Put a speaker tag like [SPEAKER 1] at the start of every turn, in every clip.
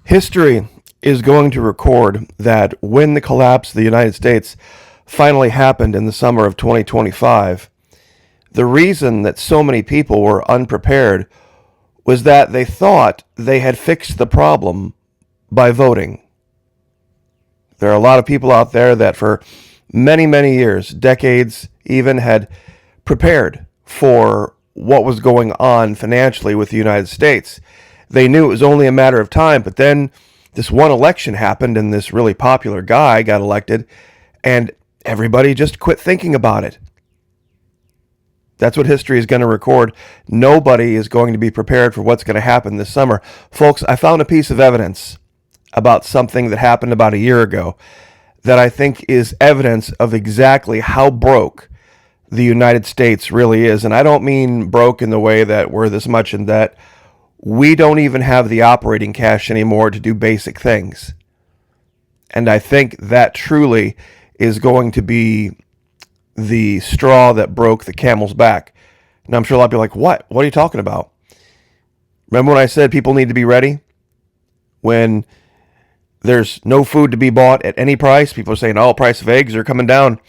[SPEAKER 1] History is going to record that when the collapse of the United States finally happened in the summer of 2025, the reason that so many people were unprepared was that they thought they had fixed the problem by voting. There are a lot of people out there that for many, many years, decades even, had prepared for what was going on financially with the United States. They knew it was only a matter of time, but then this one election happened and this really popular guy got elected and everybody just quit thinking about it. That's what history is going to record. Nobody is going to be prepared for what's going to happen this summer. Folks, I found a piece of evidence about something that happened about a year ago that I think is evidence of exactly how broke the United States really is. And I don't mean broke in the way that we're this much in debt. We don't even have the operating cash anymore to do basic things. And I think that truly is going to be the straw that broke the camel's back. Now, I'm sure a lot of people are like, what? What are you talking about? Remember when I said people need to be ready? When there's no food to be bought at any price, people are saying, oh, price of eggs are coming down.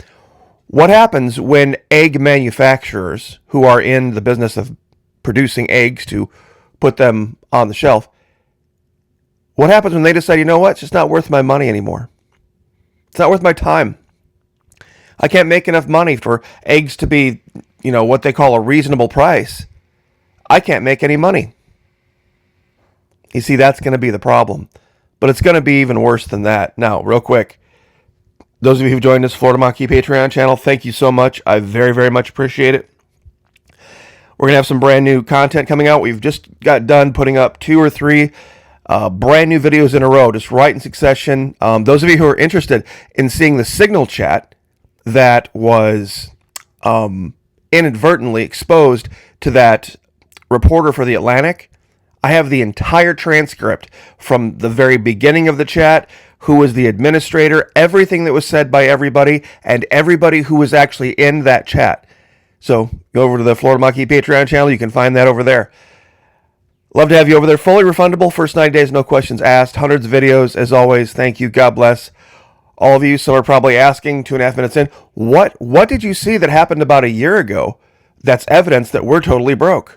[SPEAKER 1] What happens when egg manufacturers who are in the business of producing eggs to put them on the shelf, what happens when they decide, you know what, it's just not worth my money anymore? It's not worth my time. I can't make enough money for eggs to be, what they call a reasonable price. I can't make any money. You see, that's going to be the problem. But it's going to be even worse than that. Now, real quick, those of you who've joined this Florida Monkey Patreon channel, thank you so much. I very, very much appreciate it. We're going to have some brand new content coming out. We've just got done putting up 2 or 3 brand new videos in a row, just right in succession. Those of you who are interested in seeing the Signal chat that was inadvertently exposed to that reporter for The Atlantic, I have the entire transcript from the very beginning of the chat, who was the administrator, everything that was said by everybody, and everybody who was actually in that chat. So go over to the Florida Monkey Patreon channel. You can find that over there. Love to have you over there. Fully refundable. First 90 days, no questions asked. Hundreds of videos. As always, thank you. God bless all of you. So we're probably asking 2.5 minutes in, what did you see that happened about a year ago that's evidence that we're totally broke?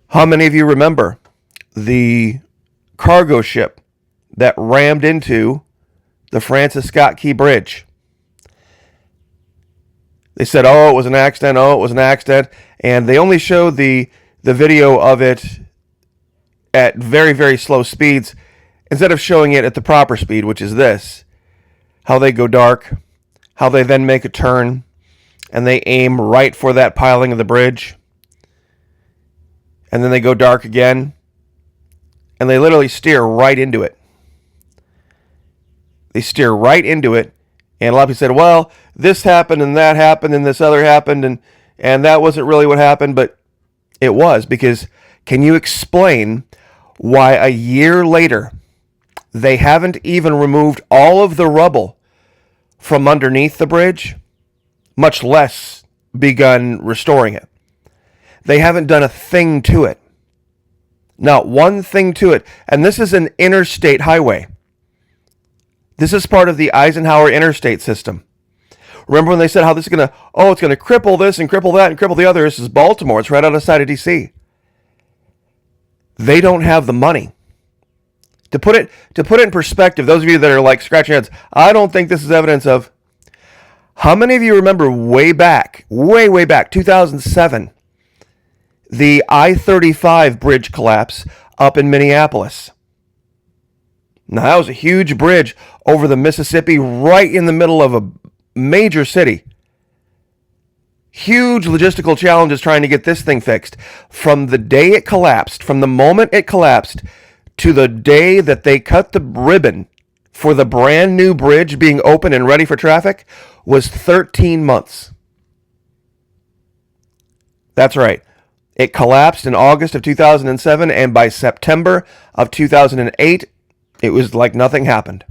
[SPEAKER 1] How many of you remember the cargo ship that rammed into the Francis Scott Key Bridge? They said, oh, it was an accident. Oh, it was an accident. And they only showed the video of it at very, very slow speeds instead of showing it at the proper speed, which is this. How they go dark, how they then make a turn, and they aim right for that piling of the bridge. And then they go dark again, and they literally steer right into it. They steer right into it. And a lot of people said, well, this happened and that happened and this other happened and that wasn't really what happened, but it was. Because can you explain why a year later they haven't even removed all of the rubble from underneath the bridge, much less begun restoring it? They haven't done a thing to it. Not one thing to it. And this is an interstate highway. This is part of the Eisenhower interstate system. Remember when they said how this is going to, it's going to cripple this and cripple that and cripple the other? This is Baltimore. It's right outside of D.C. They don't have the money. To put it in perspective, those of you that are like scratching your heads, I don't think this is evidence of. How many of you remember way back, 2007, the I-35 bridge collapse up in Minneapolis? Now, that was a huge bridge over the Mississippi, right in the middle of a major city. Huge logistical challenges trying to get this thing fixed. From the day it collapsed, from the moment it collapsed, to the day that they cut the ribbon for the brand new bridge being open and ready for traffic, was 13 months. That's right. It collapsed in August of 2007, and by September of 2008, it was like nothing happened.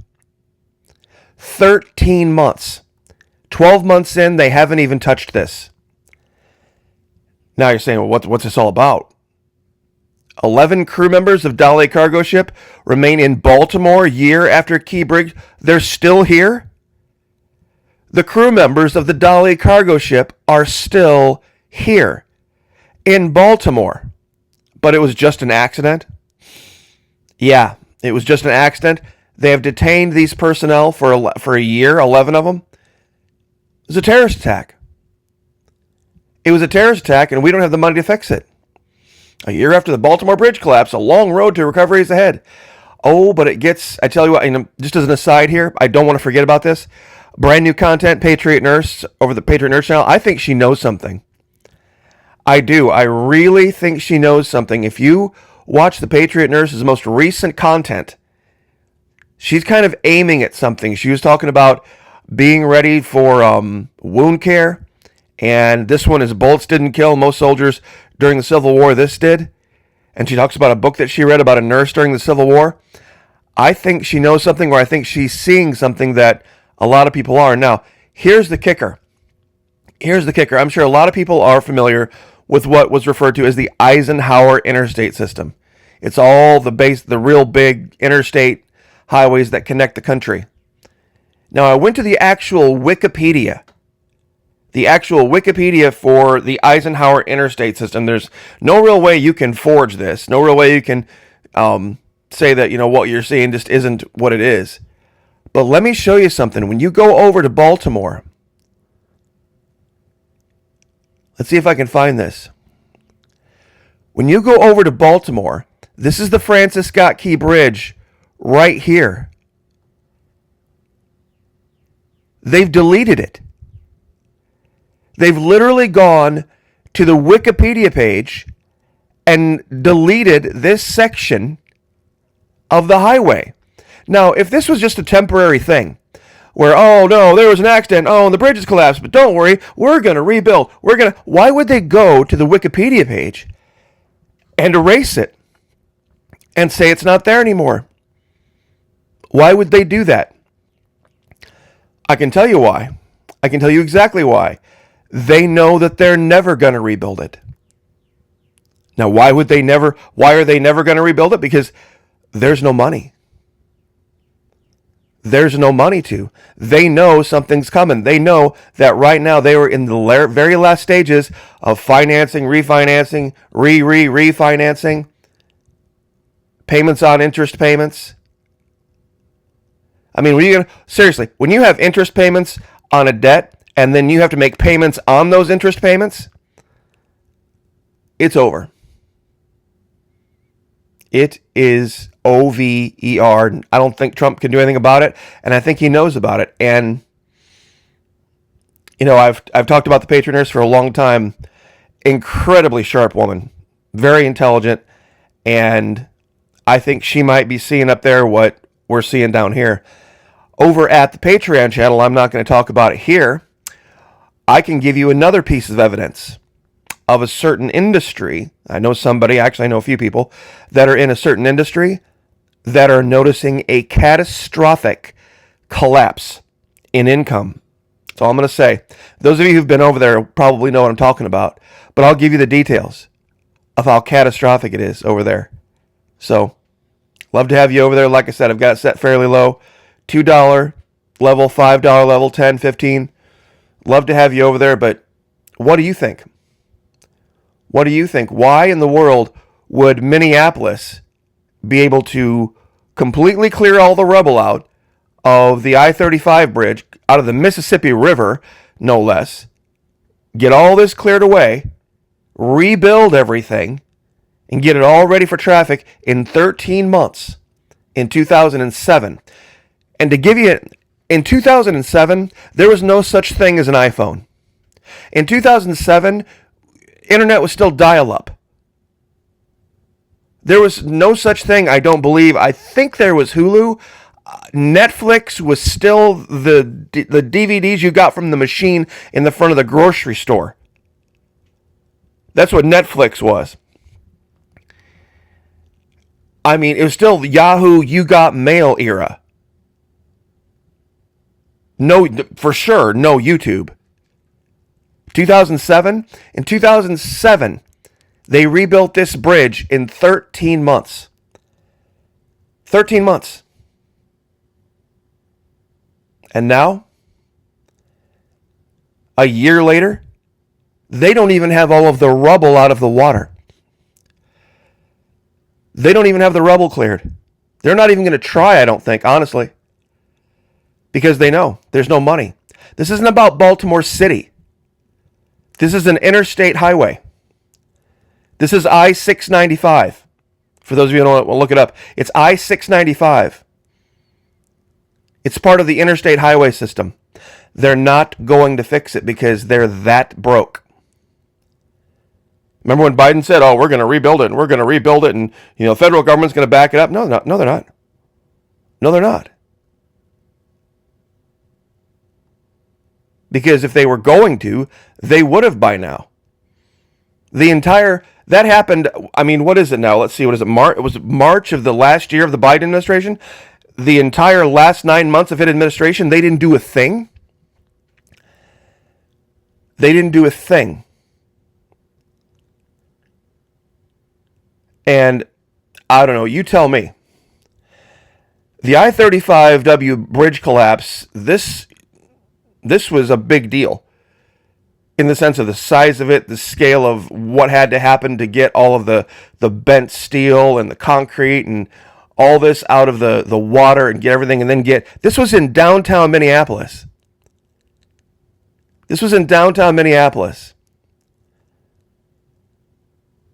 [SPEAKER 1] 13 months. 12 months in, they haven't even touched this. Now you're saying, well, what's this all about? 11 crew members of Dali cargo ship remain in Baltimore year after key bridge. They're still here? The crew members of the Dali cargo ship are still here in Baltimore. But it was just an accident? Yeah, it was just an accident. They have detained these personnel for a year, 11 of them. It was a terrorist attack. It was a terrorist attack, and we don't have the money to fix it. A year after the Baltimore bridge collapse, a long road to recovery is ahead. Oh, but it gets, I tell you what, just as an aside here, I don't want to forget about this. Brand new content, Patriot Nurse, over the Patriot Nurse channel. I think she knows something. I do. I really think she knows something. If you watch the Patriot Nurse's most recent content, she's kind of aiming at something. She was talking about being ready for wound care. And this one is bullets didn't kill most soldiers during the Civil War. This did. And she talks about a book that she read about a nurse during the Civil War. I think she knows something, or I think she's seeing something that a lot of people are. Now, here's the kicker. I'm sure a lot of people are familiar with what was referred to as the Eisenhower interstate system. It's all the real big interstate highways that connect the country. Now, I went to the actual Wikipedia for the Eisenhower interstate system. There's no real way you can forge this. No real way you can say that, what you're seeing just isn't what it is. But let me show you something. When you go over to Baltimore, let's see if I can find this. When you go over to Baltimore, this is the Francis Scott Key Bridge right here. They've deleted it. They've literally gone to the Wikipedia page and deleted this section of the highway. Now, if this was just a temporary thing, where, oh no, there was an accident, oh, the bridge has collapsed, but don't worry, we're going to rebuild. Why would they go to the Wikipedia page and erase it and say it's not there anymore? Why would they do that? I can tell you why. I can tell you exactly why. They know that they're never going to rebuild it. Now, why are they never going to rebuild it? Because there's no money. There's no money to. They know something's coming. They know that right now they were in the very last stages of financing, refinancing, refinancing, payments on interest payments. I mean, seriously, when you have interest payments on a debt, and then you have to make payments on those interest payments, it's over. It is over. I don't think Trump can do anything about it, and I think he knows about it. And, I've talked about the Patriot Nurse for a long time. Incredibly sharp woman, very intelligent, and I think she might be seeing up there what we're seeing down here. Over at the Patreon channel, I'm not going to talk about it here. I can give you another piece of evidence of a certain industry. I know a few people that are in a certain industry that are noticing a catastrophic collapse in income. That's all I'm going to say. Those of you who've been over there probably know what I'm talking about, but I'll give you the details of how catastrophic it is over there. So, love to have you over there. Like I said, I've got it set fairly low. $2 level, $5 level, 10, 15. Love to have you over there, but what do you think? What do you think? Why in the world would Minneapolis be able to completely clear all the rubble out of the I-35 bridge, out of the Mississippi River, no less, get all this cleared away, rebuild everything, and get it all ready for traffic in 13 months in 2007? And to give you, in 2007, there was no such thing as an iPhone. In 2007, internet was still dial-up. There was no such thing, I don't believe. I think there was Hulu. Netflix was still the DVDs you got from the machine in the front of the grocery store. That's what Netflix was. I mean, it was still Yahoo, You Got Mail era. No, for sure, no YouTube. 2007? In 2007, They rebuilt this bridge in 13 months. 13 months. And now, a year later, they don't even have all of the rubble out of the water. They don't even have the rubble cleared. They're not even going to try, I don't think, honestly. Because they know there's no money. This isn't about Baltimore City. This is an interstate highway. This is I-695. For those of you who don't want to look it up, it's I-695. It's part of the interstate highway system. They're not going to fix it because they're that broke. Remember when Biden said, "Oh, we're going to rebuild it, and we're going to rebuild it, and the federal government's going to back it up"? No, they're not. No, they're not. No, they're not. Because if they were going to, they would have by now. That happened, what is it now? Let's see, what is it? It was March of the last year of the Biden administration. The entire last 9 months of his administration, they didn't do a thing. They didn't do a thing. And I don't know, you tell me. The I-35W bridge collapse, this was a big deal. In the sense of the size of it, the scale of what had to happen to get all of the bent steel and the concrete and all this out of the water and get everything, and then this was in downtown Minneapolis. This was in downtown Minneapolis.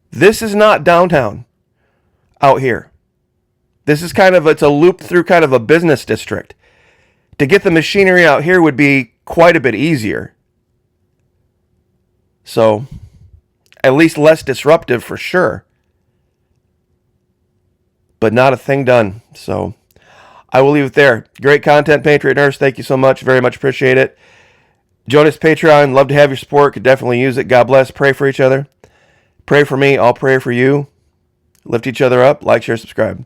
[SPEAKER 1] This is not downtown out here. This is it's a loop through kind of a business district. To get the machinery out here would be quite a bit easier. So, at least less disruptive for sure. But not a thing done. So, I will leave it there. Great content, Patriot Nurse. Thank you so much. Very much appreciate it. Join us, Patreon. Love to have your support. Could definitely use it. God bless. Pray for each other. Pray for me. I'll pray for you. Lift each other up. Like, share, subscribe.